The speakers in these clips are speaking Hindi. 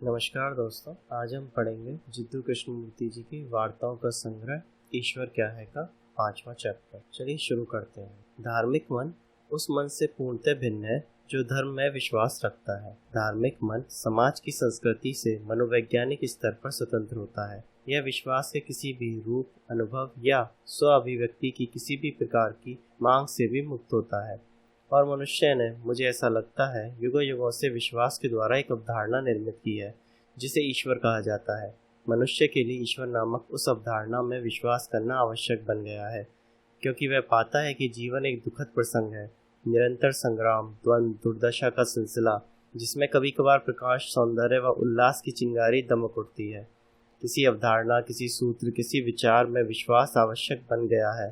नमस्कार दोस्तों, आज हम पढ़ेंगे जिद्दू कृष्णमूर्ति जी की वार्ताओं का संग्रह ईश्वर क्या है का 5वां चैप्टर। चलिए शुरू करते हैं। धार्मिक मन उस मन से पूर्णतः भिन्न है जो धर्म में विश्वास रखता है। धार्मिक मन समाज की संस्कृति से मनोवैज्ञानिक स्तर पर स्वतंत्र होता है। यह विश्वास के किसी भी रूप, अनुभव या स्व अभिव्यक्ति की किसी भी प्रकार की मांग से भी मुक्त होता है। और मनुष्य ने, मुझे ऐसा लगता है, युगों युगों से विश्वास के द्वारा एक अवधारणा निर्मित की है जिसे ईश्वर कहा जाता है। मनुष्य के लिए ईश्वर नामक उस अवधारणा में विश्वास करना आवश्यक बन गया है, क्योंकि वह पाता है कि जीवन एक दुखद प्रसंग है, निरंतर संग्राम, द्वंद्व, दुर्दशा का सिलसिला, जिसमें कभी कभार प्रकाश, सौंदर्य व उल्लास की चिंगारी दमक उठती है। किसी अवधारणा, किसी सूत्र, किसी विचार में विश्वास आवश्यक बन गया है,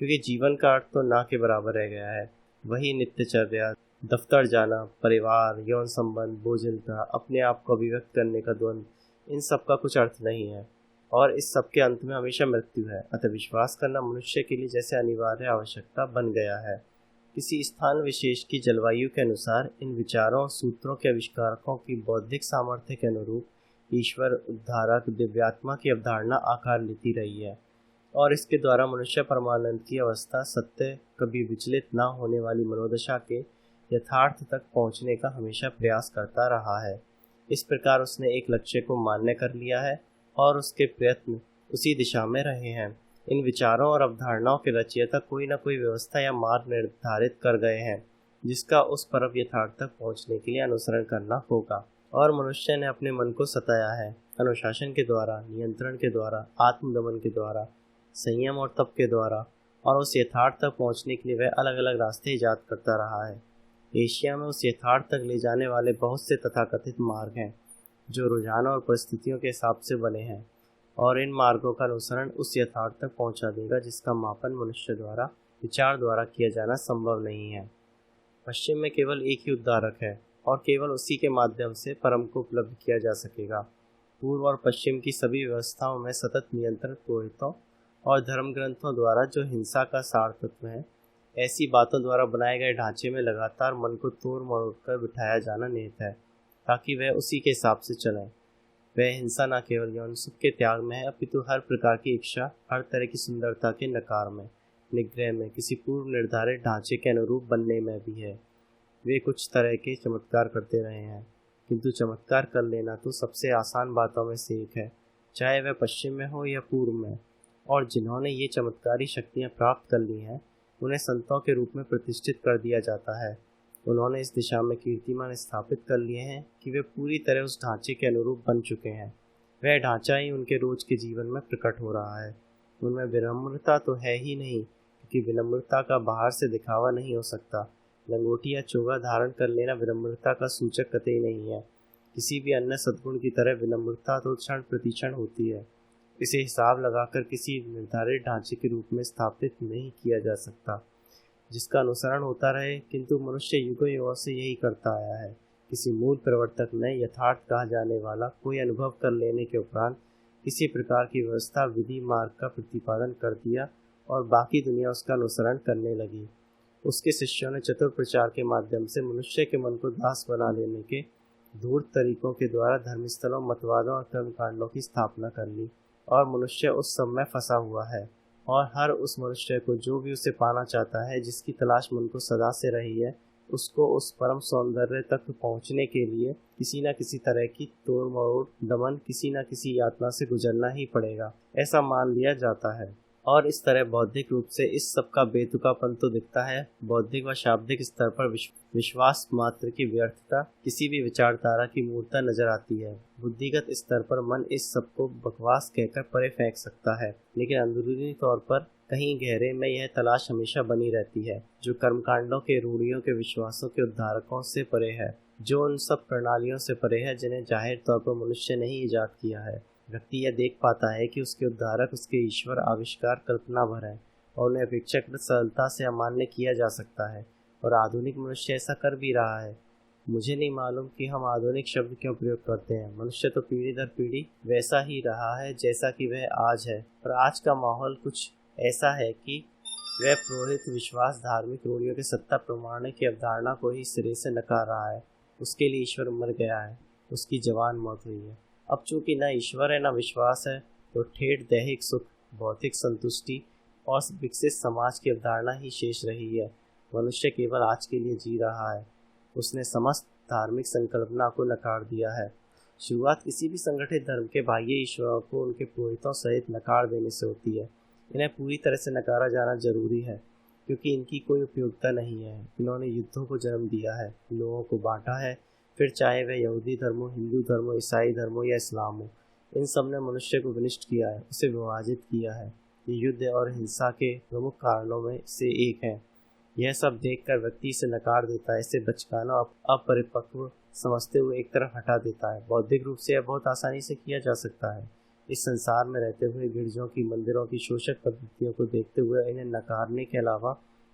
क्योंकि जीवन का अर्थ तो ना के बराबर रह गया है। वही नित्यचर्या, दफ्तर जाना, परिवार, यौन संबंध, बोझिलता, अपने आप को अभिव्यक्त करने का द्वंद्व, इन सब का कुछ अर्थ नहीं है और इस सब के अंत में हमेशा मृत्यु है। अतः विश्वास करना मनुष्य के लिए जैसे अनिवार्य आवश्यकता बन गया है। किसी स्थान विशेष की जलवायु के अनुसार इन विचारों और सूत्रों के आविष्कारकों की बौद्धिक सामर्थ्य के अनुरूप ईश्वर, उद्धारक, दिव्यात्मा की अवधारणा आकार लेती रही है और इसके द्वारा मनुष्य परमानंद की अवस्था, सत्य, कभी विचलित न होने वाली मनोदशा के यथार्थ तक पहुंचने का हमेशा प्रयास करता रहा है। इस प्रकार उसने एक लक्ष्य को मान्य कर लिया है और उसके प्रयत्न उसी दिशा में रहे हैं। इन विचारों और अवधारणाओं के रचयिता कोई न कोई व्यवस्था या मार्ग निर्धारित कर गए हैं जिसका उस परम यथार्थ तक पहुंचने के लिए अनुसरण करना होगा। और मनुष्य ने अपने मन को सताया है, अनुशासन के द्वारा, नियंत्रण के द्वारा, आत्मदमन के द्वारा, संयम और तप के द्वारा, और उस यथार्थ तक पहुंचने के लिए वह अलग अलग रास्ते इजाद करता रहा है। एशिया में उस यथार्थ तक ले जाने वाले बहुत से तथाकथित मार्ग हैं जो रुझानों और परिस्थितियों के हिसाब से बने हैं, और इन मार्गों का अनुसरण उस यथार्थ तक पहुंचा देगा जिसका मापन मनुष्य द्वारा, विचार द्वारा किया जाना संभव नहीं है। पश्चिम में केवल एक ही उद्धारक है और केवल उसी के माध्यम से परम को उपलब्ध किया जा सकेगा। पूर्व और पश्चिम की सभी व्यवस्थाओं में सतत नियंत्रण, पुरोहितों और धर्म ग्रंथों द्वारा जो हिंसा का सार तत्व है, ऐसी बातों द्वारा बनाए गए ढांचे में लगातार मन को तोड़ मरोड़ कर बिठाया जाना निहित है ताकि वह उसी के हिसाब से चले। वह हिंसा न केवल यौन सुख के त्याग में है, अपितु हर प्रकार की इच्छा, हर तरह की सुंदरता के नकार में, निग्रह में, किसी पूर्व निर्धारित ढांचे के अनुरूप बनने में भी है। वे कुछ तरह के चमत्कार करते रहे हैं, किंतु चमत्कार कर लेना तो सबसे आसान बातों में से एक है, चाहे वह पश्चिम में हो या पूर्व में। और जिन्होंने ये चमत्कारी शक्तियाँ प्राप्त कर ली हैं, उन्हें संतों के रूप में प्रतिष्ठित कर दिया जाता है। उन्होंने इस दिशा में कीर्तिमान स्थापित कर लिए हैं कि वे पूरी तरह उस ढांचे के अनुरूप बन चुके हैं। वह ढांचा ही उनके रोज के जीवन में प्रकट हो रहा है। उनमें विनम्रता तो है ही नहीं, क्योंकि विनम्रता का बाहर से दिखावा नहीं हो सकता। लंगोटी या चोगा धारण कर लेना विनम्रता का सूचक कतई नहीं है। किसी भी अन्य सद्गुण की तरह विनम्रता तो क्षण प्रतिक्षण होती है। इसे हिसाब लगाकर किसी निर्धारित ढांचे के रूप में स्थापित नहीं किया जा सकता जिसका अनुसरण होता रहे, किंतु मनुष्य युगों युगों से यही करता आया है। किसी मूल प्रवर्तक ने यथार्थ कहा जाने वाला कोई अनुभव कर लेने के उपरांत किसी प्रकार की व्यवस्था, विधि, मार्ग का प्रतिपादन कर दिया और बाकी दुनिया उसका अनुसरण करने लगी। उसके शिष्यों ने चतुर प्रचार के माध्यम से मनुष्य के मन को दास बना लेने के धूर्त तरीकों के द्वारा धर्मस्थलों, मतवादों और कर्मकांडों की स्थापना कर ली और मनुष्य उस सब में फंसा हुआ है। और हर उस मनुष्य को जो भी उसे पाना चाहता है, जिसकी तलाश मन को सदा से रही है, उसको उस परम सौंदर्य तक पहुंचने के लिए किसी न किसी तरह की तोड़ मरोड़, दमन, किसी न किसी यातना से गुजरना ही पड़ेगा, ऐसा मान लिया जाता है। और इस तरह बौद्धिक रूप से इस सब का बेतुकापन तो दिखता है। बौद्धिक व शाब्दिक स्तर पर विश्वास मात्र की व्यर्थता, किसी भी विचारधारा की मूर्ता नजर आती है। बुद्धिगत स्तर पर मन इस सब को बकवास कहकर परे फेंक सकता है, लेकिन अंदरूनी तौर पर कहीं गहरे में यह तलाश हमेशा बनी रहती है, जो कर्मकांडों के, रूढ़ियों के, विश्वासों के उद्धारकों से परे है, जो उन सब प्रणालियों से परे है जिन्हें जाहिर तौर पर मनुष्य ने ही इजाद किया है। व्यक्ति यह देख पाता है कि उसके उद्धारक, उसके ईश्वर आविष्कार कल्पना भर है और उन्हें अपेक्षाकृत सरलता से अमान्य किया जा सकता है, और आधुनिक मनुष्य ऐसा कर भी रहा है। मुझे नहीं मालूम कि हम आधुनिक शब्द क्यों प्रयोग करते हैं। मनुष्य तो पीढ़ी दर पीढ़ी वैसा ही रहा है जैसा कि वह आज है, और आज का माहौल कुछ ऐसा है कि वह पुरोहित विश्वास, धार्मिक रूढ़ियों के सत्ता प्रमाण की अवधारणा को ही सिरे से नकार रहा है। उसके लिए ईश्वर मर गया है। उसकी जवान मौत हुई है। अब चूंकि न ईश्वर है न विश्वास है, तो ठेठ दैहिक सुख, भौतिक संतुष्टि और विकसित समाज की अवधारणा ही शेष रही है। मनुष्य केवल आज के लिए जी रहा है। उसने समस्त धार्मिक संकल्पना को नकार दिया है। शुरुआत किसी भी संगठित धर्म के बाह्य ईश्वरों को उनके पुरोहितों सहित नकार देने से होती है। इन्हें पूरी तरह से नकारा जाना जरूरी है, क्योंकि इनकी कोई उपयोगिता नहीं है। इन्होंने युद्धों को जन्म दिया है, लोगों को बांटा है, फिर चाहे वह यहूदी धर्म हो, हिंदू धर्म हो, ईसाई धर्म हो या इस्लाम हो, इन सब ने मनुष्य को विनष्ट किया है, उसे विभाजित किया है। ये युद्ध और हिंसा के प्रमुख कारणों में से एक है। यह सब देखकर व्यक्ति इसे नकार देता है, इसे बचकाना अपरिपक्व समझते हुए एक तरफ हटा देता है। बौद्धिक रूप से यह बहुत आसानी से किया जा सकता है। इस संसार में रहते हुए गिरजों की, मंदिरों की शोषक पद्धतियों को देखते हुए इन्हें नकारने के अलावा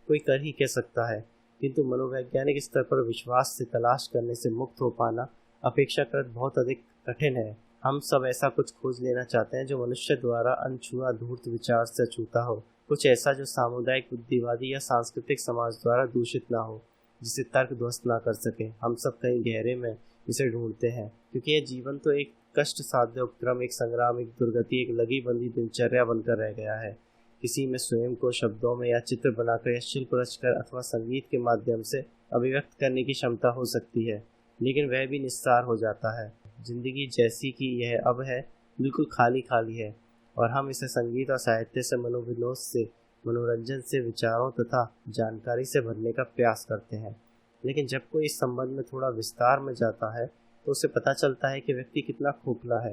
कोई कर ही कह सकता है। किंतु मनोवैज्ञानिक स्तर पर विश्वास से तलाश करने से मुक्त हो पाना अपेक्षाकृत बहुत अधिक कठिन है। हम सब ऐसा कुछ खोज लेना चाहते हैं जो मनुष्य द्वारा अनछुआ धूर्त विचार से अछूता हो, कुछ ऐसा जो सामुदायिक, बुद्धिवादी या सांस्कृतिक समाज द्वारा दूषित ना हो, जिसे तर्क ध्वस्त ना कर सके। हम सब कहीं गहरे में इसे ढूंढते हैं, क्योंकि यह जीवन तो एक कष्ट साध्य उपक्रम, एक संग्राम, एक दुर्गति, एक लगी बंदी दिनचर्या बनकर रह गया है। किसी में स्वयं को शब्दों में या चित्र बनाकर या शिल्प रचकर अथवा संगीत के माध्यम से अभिव्यक्त करने की क्षमता हो सकती है, लेकिन वह भी निस्सार हो जाता है। जिंदगी जैसी कि यह अब है बिल्कुल खाली खाली है, और हम इसे संगीत और साहित्य से, मनोविनोद से, मनोरंजन से, विचारों तथा जानकारी से भरने का प्रयास करते हैं। लेकिन जब कोई इस संबंध में थोड़ा विस्तार में जाता है तो उसे पता चलता है कि व्यक्ति कितना खोखला है,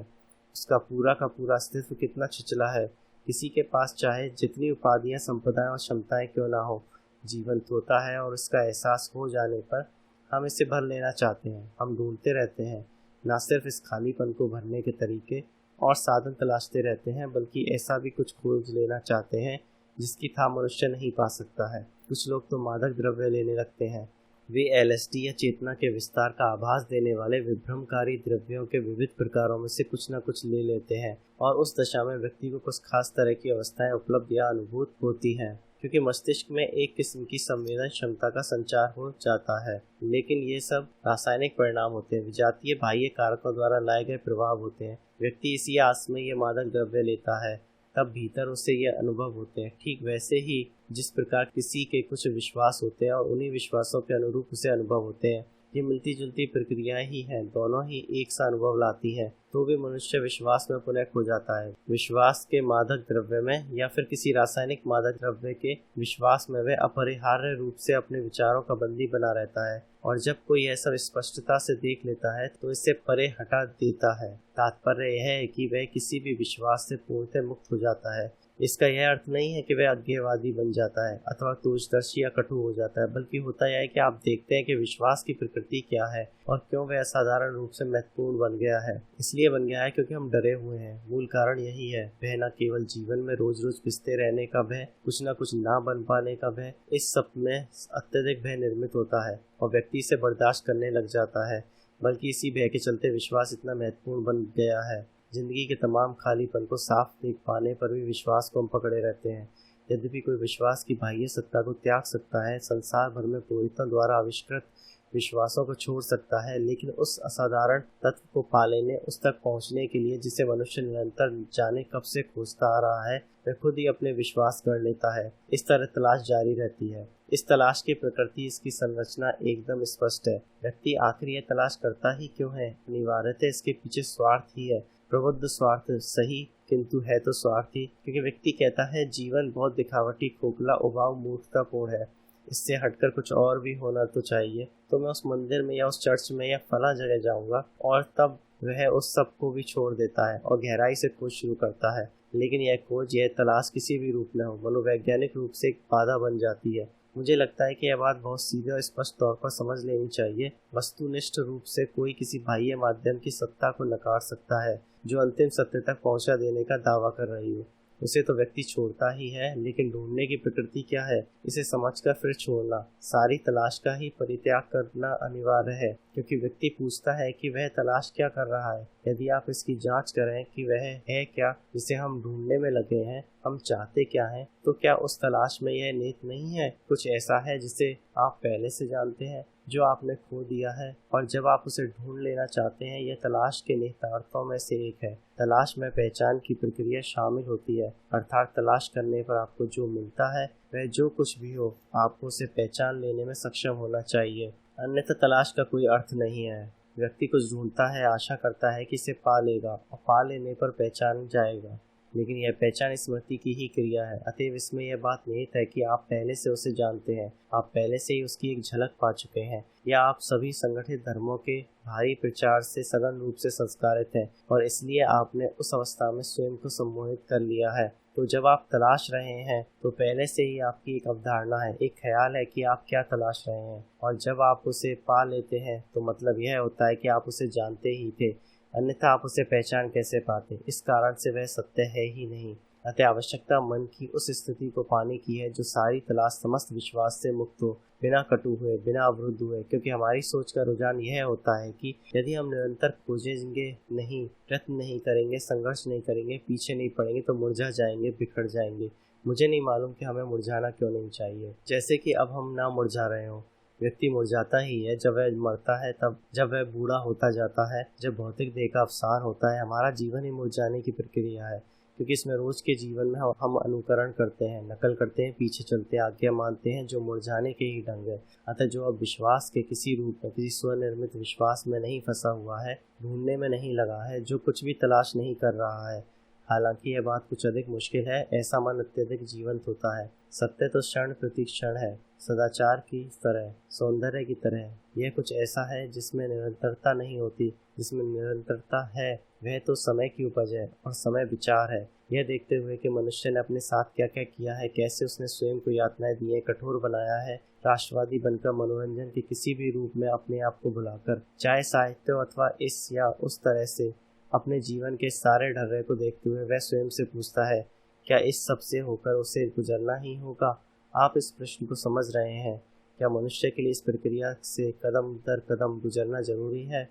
उसका पूरा का पूरा अस्तित्व कितना छिचला है। किसी के पास चाहे जितनी उपाधियां, संपदाएं और क्षमताएं क्यों ना हो, जीवन होता है और उसका एहसास हो जाने पर हम इसे भर लेना चाहते हैं। हम ढूंढते रहते हैं, न सिर्फ इस खालीपन को भरने के तरीके और साधन तलाशते रहते हैं, बल्कि ऐसा भी कुछ खोज लेना चाहते हैं जिसकी था मनुष्य नहीं पा सकता है। कुछ लोग तो मादक द्रव्य लेने लगते हैं। वे एलएसडी या चेतना के विस्तार का आभास देने वाले विभ्रमकारी द्रव्यों के विविध प्रकारों में से कुछ न कुछ ले लेते हैं, और उस दशा में व्यक्ति को कुछ खास तरह की अवस्थाएं उपलब्ध या अनुभूत होती हैं, क्योंकि मस्तिष्क में एक किस्म की संवेदन क्षमता का संचार हो जाता है। लेकिन ये सब रासायनिक परिणाम होते हैं, विजातीय बाह्य कारकों द्वारा लाए गए प्रभाव होते हैं। व्यक्ति इसी आस में ये मादक द्रव्य लेता है, तब भीतर उसे ये अनुभव होते हैं। ठीक वैसे ही जिस प्रकार किसी के कुछ विश्वास होते हैं और उन्हीं विश्वासों के अनुरूप उसे अनुभव होते हैं, ये मिलती जुलती प्रक्रियाएं ही हैं, दोनों ही एक सा अनुभव लाती हैं। तो भी मनुष्य विश्वास में पुनः खो जाता है। विश्वास के मादक द्रव्य में या फिर किसी रासायनिक मादक द्रव्य के विश्वास में वह अपरिहार्य रूप से अपने विचारों का बंदी बना रहता है, और जब कोई यह सब स्पष्टता से देख लेता है तो इससे परे हटा देता है। तात्पर्य यह है कि वह किसी भी विश्वास से पूर्णतः मुक्त हो जाता है। इसका यह अर्थ नहीं है कि वह अज्ञेयवादी बन जाता है अथवा तूर्दर्शी या कटु हो जाता है, बल्कि होता यह है कि आप देखते हैं कि विश्वास की प्रकृति क्या है और क्यों वह असाधारण रूप से महत्वपूर्ण बन गया है। इसलिए बन गया है क्योंकि हम डरे हुए हैं। मूल कारण यही है। वह न केवल जीवन में रोज रोज पिसते रहने का भय, कुछ न कुछ ना बन पाने का भय, इस सब में अत्यधिक भय निर्मित होता है और व्यक्ति इसे बर्दाश्त करने लग जाता है, बल्कि इसी भय के चलते विश्वास इतना महत्वपूर्ण बन गया है। जिंदगी के तमाम खालीपन को साफ देख पाने पर भी विश्वास को हम पकड़े रहते हैं। यद्यपि कोई विश्वास की बाह्य सत्ता को त्याग सकता है, संसार भर में पुरोहितों द्वारा आविष्कृत विश्वासों को छोड़ सकता है, लेकिन उस असाधारण तत्व को पा लेने, उस तक पहुंचने के लिए जिसे मनुष्य निरंतर जाने कब से खोजता आ रहा है, वह खुद ही अपने विश्वास कर लेता है। इस तरह तलाश जारी रहती है। इस तलाश की प्रकृति, इसकी संरचना एकदम स्पष्ट है। व्यक्ति आखिर यह तलाश करता ही क्यों है? अनिवार्यतः इसके पीछे स्वार्थ ही है। प्रबुद्ध स्वार्थ सही, किंतु है तो स्वार्थी, क्योंकि व्यक्ति कहता है जीवन बहुत दिखावटी, खोखला, उबाऊ, मूर्खतापूर्ण है, इससे हटकर कुछ और भी होना तो चाहिए। तो मैं उस मंदिर में या उस चर्च में या फला जगह जाऊंगा, और तब वह उस सब को भी छोड़ देता है और गहराई से खोज शुरू करता है। लेकिन यह खोज, यह तलाश किसी भी रूप में हो, मनोवैज्ञानिक रूप से एक बाधा बन जाती है। मुझे लगता है कि यह बात बहुत सीधे और स्पष्ट तौर पर समझ लेनी चाहिए। वस्तुनिष्ठ रूप से कोई किसी बाह्य माध्यम की सत्ता को नकार सकता है जो अंतिम सत्य तक पहुंचा देने का दावा कर रही हो, उसे तो व्यक्ति छोड़ता ही है। लेकिन ढूंढने की प्रकृति क्या है, इसे समझकर फिर छोड़ना, सारी तलाश का ही परित्याग करना अनिवार्य है, क्योंकि व्यक्ति पूछता है कि वह तलाश क्या कर रहा है। यदि आप इसकी जांच करें कि वह है क्या जिसे हम ढूंढने में लगे हैं, हम चाहते क्या हैं, तो क्या उस तलाश में यह निहित नहीं है? कुछ ऐसा है जिसे आप पहले से जानते हैं, जो आपने खो दिया है और जब आप उसे ढूंढ लेना चाहते हैं। यह तलाश के निहितार्थों में से एक है। तलाश में पहचान की प्रक्रिया शामिल होती है, अर्थात तलाश करने पर आपको जो मिलता है वह जो कुछ भी हो, आपको उसे पहचान लेने में सक्षम होना चाहिए, अन्यथा तलाश का कोई अर्थ नहीं है। व्यक्ति कुछ ढूंढता है, आशा करता है कि इसे पा लेगा और पा लेने पर पहचान जाएगा, लेकिन यह पहचान स्मृति की ही क्रिया है। अतएव इसमें यह बात निहित है कि आप पहले से उसे जानते हैं, आप पहले से ही उसकी एक झलक पा चुके हैं, या आप सभी संगठित धर्मों के भारी प्रचार से सघन रूप से संस्कारित हैं और इसलिए आपने उस अवस्था में स्वयं को सम्मोहित कर लिया है। तो जब आप तलाश रहे हैं तो पहले से ही आपकी एक अवधारणा है, एक ख्याल है कि आप क्या तलाश रहे हैं, और जब आप उसे पा लेते हैं तो मतलब यह होता है कि आप उसे जानते ही थे, अन्यथा आप उसे पहचान कैसे पाते। इस कारण से वह सत्य है ही नहीं। अतः आवश्यकता मन की उस स्थिति को पाने की है जो सारी तलाश समस्त विश्वास से मुक्त हो, बिना कटु हुए, बिना अवरुद्ध हुए। क्योंकि हमारी सोच का रुझान यह होता है कि यदि हम निरंतर खोजेंगे नहीं, प्रयत्न नहीं करेंगे, संघर्ष नहीं करेंगे, पीछे नहीं पड़ेंगे तो मुरझा जाएंगे, बिखर जाएंगे। मुझे नहीं मालूम कि हमें मुरझाना क्यों नहीं चाहिए। जैसे कि अब हम ना मुरझा रहे हो। व्यक्ति मुरझाता ही है जब वह मरता है, तब जब वह बूढ़ा होता जाता है, जब भौतिक देह का अवसान होता है। हमारा जीवन ही मुरझाने की प्रक्रिया है, क्योंकि इसमें रोज के जीवन में हम अनुकरण करते हैं, नकल करते हैं, पीछे चलते हैं, आज्ञा मानते हैं, जो मुरझाने के ही ढंग है। अतः जो अब विश्वास के किसी रूप में, किसी स्वनिर्मित विश्वास में नहीं फंसा हुआ है, ढूंढने में नहीं लगा है, जो कुछ भी तलाश नहीं कर रहा है, हालांकि यह बात कुछ अधिक मुश्किल है, ऐसा मन अत्यधिक जीवंत होता है। सत्य तो क्षण प्रति क्षण है, सदाचार की तरह, सौंदर्य की तरह। यह कुछ ऐसा है जिसमें निरंतरता नहीं होती। जिसमें निरंतरता है वह तो समय की उपज है, और समय विचार है। यह देखते हुए कि मनुष्य ने अपने साथ क्या क्या किया है, कैसे उसने स्वयं को यातनाएं दी है, कठोर बनाया है, राष्ट्रवादी बनकर मनोरंजन के किसी भी रूप में अपने आप को भुलाकर, चाहे साहित्य अथवा इस या उस तरह से, अपने जीवन के सारे ढर्रे को देखते हुए वह स्वयं से पूछता है, क्या इस सब से होकर उसे गुजरना ही होगा? आप इस प्रश्न को समझ रहे हैं? क्या मनुष्य के लिए इस प्रक्रिया से कदम दर कदम गुजरना जरूरी है?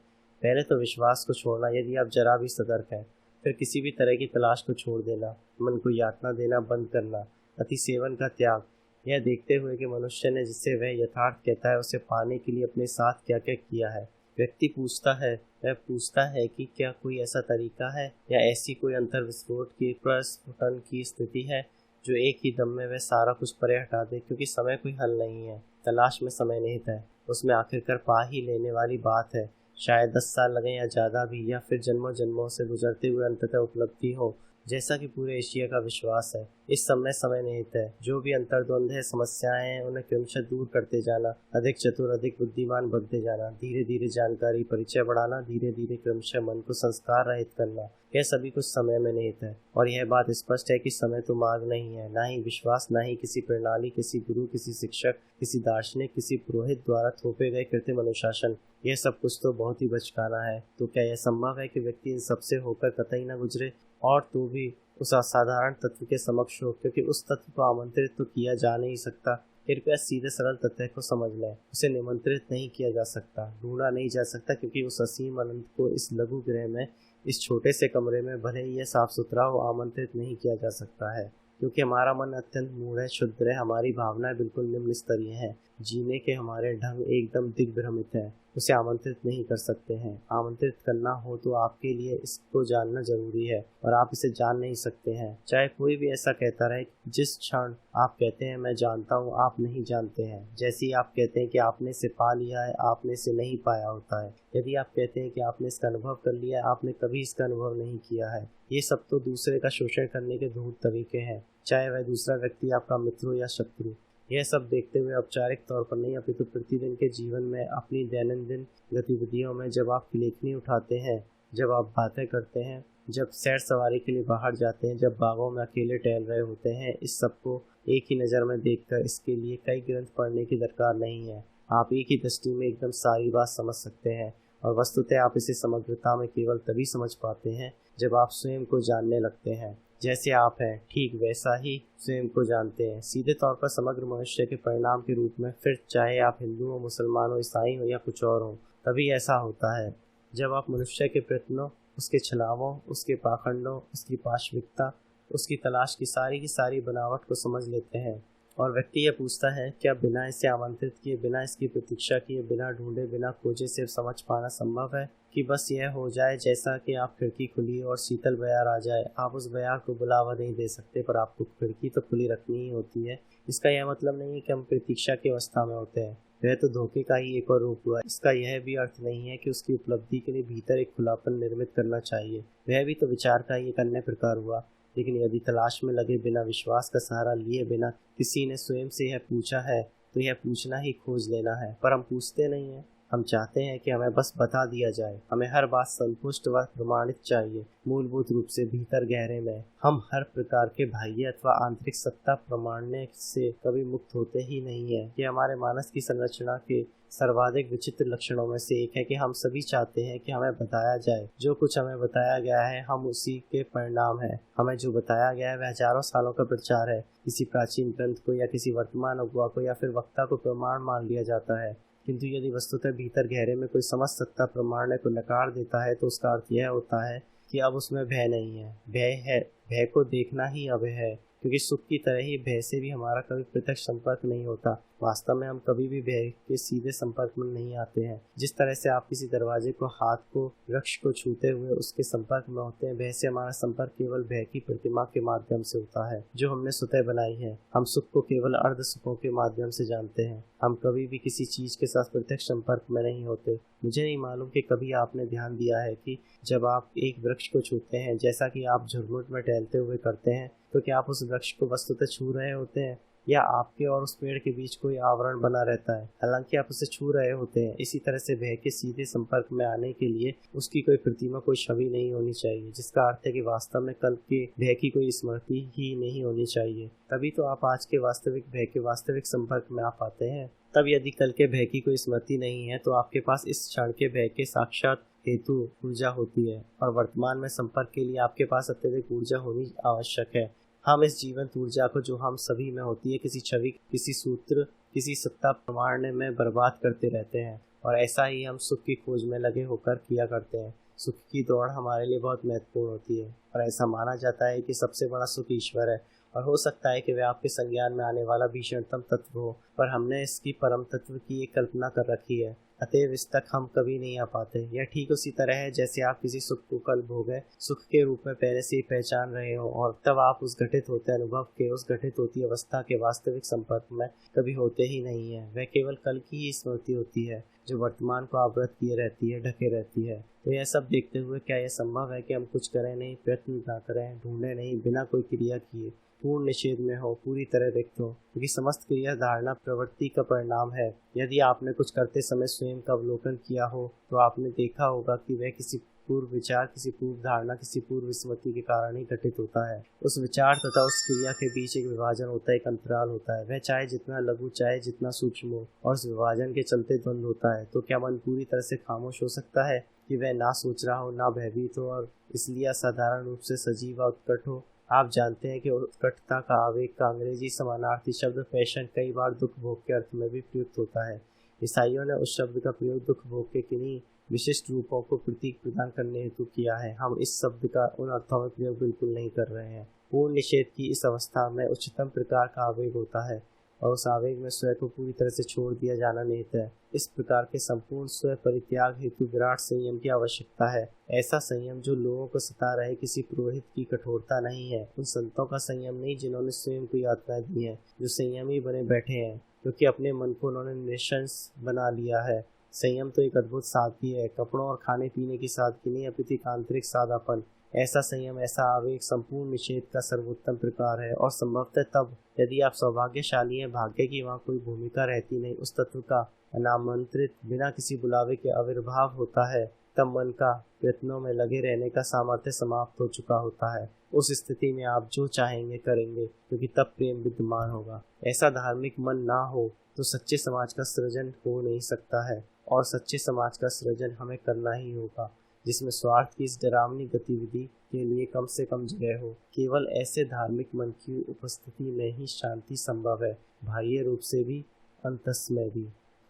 पहले तो विश्वास को छोड़ना, यदि आप जरा भी सतर्क हैं। फिर किसी भी तरह की तलाश को छोड़ देना, मन को यातना देना बंद करना, अति सेवन का त्याग। यह देखते हुए कि मनुष्य ने जिसे वह यथार्थ कहता है उसे पाने के लिए अपने साथ क्या क्या किया है। व्यक्ति पूछता है, वह पूछता है कि क्या कोई ऐसा तरीका है या ऐसी कोई अंतर्विस्फोट की प्रस्फुटन की स्थिति है जो एक ही दम में वह सारा कुछ परे हटा दे। क्योंकि समय कोई हल नहीं है, तलाश में समय निहित है, उसमें आखिरकार पा ही लेने वाली बात है। शायद 10 साल लगे या ज़्यादा भी, या फिर जन्मों जन्मों से गुजरते हुए अंततः उपलब्धि हो, जैसा कि पूरे एशिया का विश्वास है। इस सब में समय निहित है। जो भी अंतर्द्वंद है, समस्याएं हैं, उन्हें क्रमशः दूर करते जाना, अधिक चतुर, अधिक बुद्धिमान बनते जाना, धीरे धीरे जानकारी परिचय बढ़ाना, धीरे धीरे क्रमशः मन को संस्कार रहित करना, यह सभी कुछ समय में निहित है। और यह बात स्पष्ट है कि समय तो मार्ग नहीं है, ना ही विश्वास, ना ही किसी प्रणाली, किसी गुरु, किसी शिक्षक, किसी दार्शनिक, किसी पुरोहित द्वारा थोपे गए कृत्रिम अनुशासन। यह सब कुछ तो बहुत ही बचकाना है। तो क्या यह संभव है कि व्यक्ति इन सबसे होकर कतई न गुजरे, और तो भी उस असाधारण तत्व के समक्ष हो? क्योंकि उस तत्व को आमंत्रित तो किया जा नहीं सकता। कृपया सीधे सरल तथ्य को समझ लें, उसे निमंत्रित नहीं किया जा सकता, ढूंढा नहीं जा सकता, क्योंकि उस असीम अनंत को इस लघु गृह में, इस छोटे से कमरे में, भले ही यह साफ सुथरा हो, आमंत्रित नहीं किया जा सकता है। क्योंकि हमारा मन अत्यंत मूढ़ है, क्षुद्र है, हमारी भावनाएं बिल्कुल निम्न स्तरीय हैं, जीने के हमारे ढंग एकदम दिग्भ्रमित है, उसे आमंत्रित नहीं कर सकते हैं। आमंत्रित करना हो तो आपके लिए इसको जानना जरूरी है, और आप इसे जान नहीं सकते हैं। चाहे कोई भी ऐसा कहता रहे, जिस क्षण आप कहते हैं मैं जानता हूँ, आप नहीं जानते हैं। जैसे ही आप कहते हैं कि आपने इसे पा लिया है, आपने इसे नहीं पाया होता है। यदि आप कहते हैं कि आपने इसका अनुभव कर लिया है, आपने कभी इसका अनुभव नहीं किया है। ये सब तो दूसरे का शोषण करने के धूर्त तरीके हैं, चाहे वह दूसरा व्यक्ति आपका मित्र हो या शत्रु। यह सब देखते हुए औपचारिक तौर पर नहीं, अपितु प्रतिदिन के जीवन में, अपनी दैनंदिन गतिविधियों में, जब आप लेखनी उठाते हैं, जब आप बातें करते हैं, जब सैर सवारी के लिए बाहर जाते हैं, जब बागों में अकेले टहल रहे होते हैं, इस सब को एक ही नज़र में देखकर इसके लिए कई ग्रंथ पढ़ने की दरकार नहीं है। आप एक ही दृष्टि में एकदम सारी बात समझ सकते हैं, और वस्तुतः आप इसे समग्रता में केवल तभी समझ पाते हैं जब आप स्वयं को जानने लगते हैं। जैसे आप हैं, ठीक वैसा ही स्वयं को जानते हैं, सीधे तौर पर समग्र मनुष्य के परिणाम के रूप में। फिर चाहे आप हिंदू हो, मुसलमान हो, ईसाई हो या कुछ और हो, तभी ऐसा होता है। जब आप मनुष्य के प्रयत्नों, उसके छलावों, उसके पाखंडों, उसकी पाशविकता, उसकी तलाश की सारी बनावट को समझ लेते हैं, और व्यक्ति यह पूछता है, क्या बिना इसे आमंत्रित किए, बिना इसकी प्रतीक्षा किए, बिना ढूंढे, बिना खोजे से समझ पाना संभव है कि बस यह हो जाए जैसा कि आप खिड़की खुली और शीतल बयार आ जाए। आप उस बयार को बुलावा नहीं दे सकते, पर आपको खिड़की तो खुली रखनी ही होती है। इसका यह मतलब नहीं है कि हम प्रतीक्षा की अवस्था में होते हैं, वह तो धोखे का ही एक और रूप हुआ। इसका यह भी अर्थ नहीं है कि उसकी उपलब्धि के लिए भीतर एक खुलापन निर्मित करना चाहिए, वह भी तो विचार का ही एक अन्य प्रकार हुआ। लेकिन यदि तलाश में लगे बिना विश्वास का सहारा लिए बिना किसी ने स्वयं से यह पूछा है, तो यह पूछना ही खोज लेना है। पर हम पूछते नहीं हैं, हम चाहते हैं कि हमें बस बता दिया जाए। हमें हर बात संतुष्ट व प्रमाणित चाहिए। मूलभूत रूप से भीतर गहरे में हम हर प्रकार के बाह्य अथवा आंतरिक सत्ता प्रमाणने से कभी मुक्त होते ही नहीं है। ये हमारे मानस की संरचना के सर्वाधिक विचित्र लक्षणों में से एक है कि हम सभी चाहते हैं कि हमें बताया जाए। जो कुछ हमें बताया गया है हम उसी के परिणाम है। हमें जो बताया गया है वह हजारों सालों का प्रचार है। किसी प्राचीन ग्रंथ को या किसी वर्तमान अगुआ को या फिर वक्ता को प्रमाण मान लिया जाता है। किंतु यदि वस्तुतः भीतर गहरे में कोई समझ सकता प्रमाण को नकार देता है, तो उसका अर्थ यह होता है कि अब उसमें भय नहीं है। भय है, भय को देखना ही अभय है, क्योंकि सुख की तरह ही भय से भी हमारा कभी प्रत्यक्ष संपर्क नहीं होता। वास्तव में हम कभी भी भय के सीधे संपर्क में नहीं आते हैं। जिस तरह से आप किसी दरवाजे को, हाथ को, वृक्ष को छूते हुए उसके संपर्क में होते हैं, भय से हमारा संपर्क केवल भय की प्रतिमा के माध्यम से होता है जो हमने स्वतः बनाई है। हम सुख को केवल अर्ध सुखों के माध्यम से जानते हैं। हम कभी भी किसी चीज के साथ प्रत्यक्ष संपर्क में नहीं होते। मुझे नहीं मालूम कि कभी आपने ध्यान दिया है कि जब आप एक वृक्ष को छूते हैं, जैसा कि आप झुरमुट में टहलते हुए करते हैं, तो क्या आप उस वृक्ष को वस्तुतः छू रहे होते हैं या आपके और उस पेड़ के बीच कोई आवरण बना रहता है, हालांकि आप उसे छू रहे होते हैं। इसी तरह से भय के सीधे संपर्क में आने के लिए उसकी कोई प्रतिमा, कोई छवि नहीं होनी चाहिए, जिसका अर्थ है कि वास्तव में कल के भय की कोई स्मृति ही नहीं होनी चाहिए। तभी तो आप आज के वास्तविक भय के वास्तविक संपर्क में आ पाते हैं। तब यदि कल के भय की कोई स्मृति नहीं है, तो आपके पास इस क्षण के भय के साक्षात हेतु ऊर्जा होती है, और वर्तमान में संपर्क के लिए आपके पास अत्यधिक ऊर्जा होनी आवश्यक है। हम इस जीवंत ऊर्जा को, जो हम सभी में होती है, किसी छवि, किसी सूत्र, किसी सत्ता प्रमाणने में बर्बाद करते रहते हैं, और ऐसा ही हम सुख की खोज में लगे होकर किया करते हैं। सुख की दौड़ हमारे लिए बहुत महत्वपूर्ण होती है, और ऐसा माना जाता है कि सबसे बड़ा सुख ईश्वर है, और हो सकता है कि वह आपके संज्ञान में आने वाला भीषणतम तत्व हो, पर हमने इसकी परम तत्व की एक कल्पना कर रखी है। अतएव इस तक हम कभी नहीं आ पाते। यह ठीक उसी तरह है जैसे आप किसी सुख को कल भोगे सुख के रूप में पहले से ही पहचान रहे हो, और तब आप उस घटित होते अनुभव के, उस घटित होती अवस्था के वास्तविक संपर्क में कभी होते ही नहीं है। वह केवल कल की ही स्मृति होती है, जो वर्तमान को आवृत किए रहती है, ढके रहती है। तो यह सब देखते हुए क्या यह संभव है कि हम कुछ करें नहीं, प्रयत्न ना करें, ढूंढे नहीं, बिना कोई क्रिया किए, पूर्ण निषेध में हो, पूरी तरह रिक्त हो, क्योंकि समस्त क्रिया धारणा प्रवृत्ति का परिणाम है। यदि आपने कुछ करते समय स्वयं का अवलोकन किया हो, तो आपने देखा होगा कि वह किसी पूर्व विचार, किसी पूर्व धारणा, किसी पूर्व विस्मृति के कारण ही घटित होता है। उस विचार तथा उस क्रिया के बीच एक विभाजन होता है, एक अंतराल होता है, वह चाहे जितना लघु, चाहे जितना सूक्ष्म हो, और उस विभाजन के चलते द्वंद होता है। तो क्या मन पूरी तरह से खामोश हो सकता है कि वह ना सोच रहा हो, ना भयभीत हो, और इसलिए असाधारण रूप से सजीव व उत्कट हो? आप जानते हैं कि उत्कटता का आवेग का अंग्रेजी समानार्थी शब्द पैशन कई बार दुख भोग के अर्थ में भी प्रयुक्त होता है। ईसाइयों ने उस शब्द का प्रयोग दुख भोग के किन्हीं विशिष्ट रूपों को प्रतीक प्रदान करने हेतु किया है। हम इस शब्द का उन अर्थों में प्रयोग बिल्कुल नहीं कर रहे हैं। पूर्ण निषेध की इस अवस्था में उच्चतम प्रकार का आवेग होता है, और उस आवेग में स्वयं को पूरी तरह से छोड़ दिया जाना निहित है। इस प्रकार के संपूर्ण स्व परित्याग हेतु विराट संयम की आवश्यकता है। ऐसा संयम जो लोगों को सता रहे किसी पुरोहित की कठोरता नहीं है, उन संतों का संयम नहीं जिन्होंने स्वयं को यातनाएं दी हैं, जो संयमी बने बैठे हैं क्योंकि अपने मन को उन्होंने निशंस बना लिया है। संयम तो एक अद्भुत सादगी है, कपड़ों और खाने पीने की सादगी नहीं, अपितु आंतरिक सादापन। ऐसा संयम, ऐसा आवेग संपूर्ण निषेध का सर्वोत्तम प्रकार है, और संभवतः तब यदि आप सौभाग्यशाली हैं, भाग्य की वहाँ कोई भूमिका रहती नहीं, उस तत्व का अनामंत्रित बिना किसी बुलावे के आविर्भाव होता है, तब मन का प्रयत्नों में लगे रहने का सामर्थ्य समाप्त हो चुका होता है। उस स्थिति में आप जो चाहेंगे करेंगे, क्योंकि तब प्रेम विद्यमान होगा। ऐसा धार्मिक मन ना हो तो सच्चे समाज का सृजन हो नहीं सकता है, और सच्चे समाज का सृजन हमें करना ही होगा, जिसमें स्वार्थ की इस डरावनी गतिविधि के लिए कम से कम जगह हो। केवल ऐसे धार्मिक मन की उपस्थिति में ही शांति संभव है, बाह्य रूप से भी, अंतस में भी।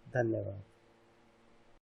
धन्यवाद।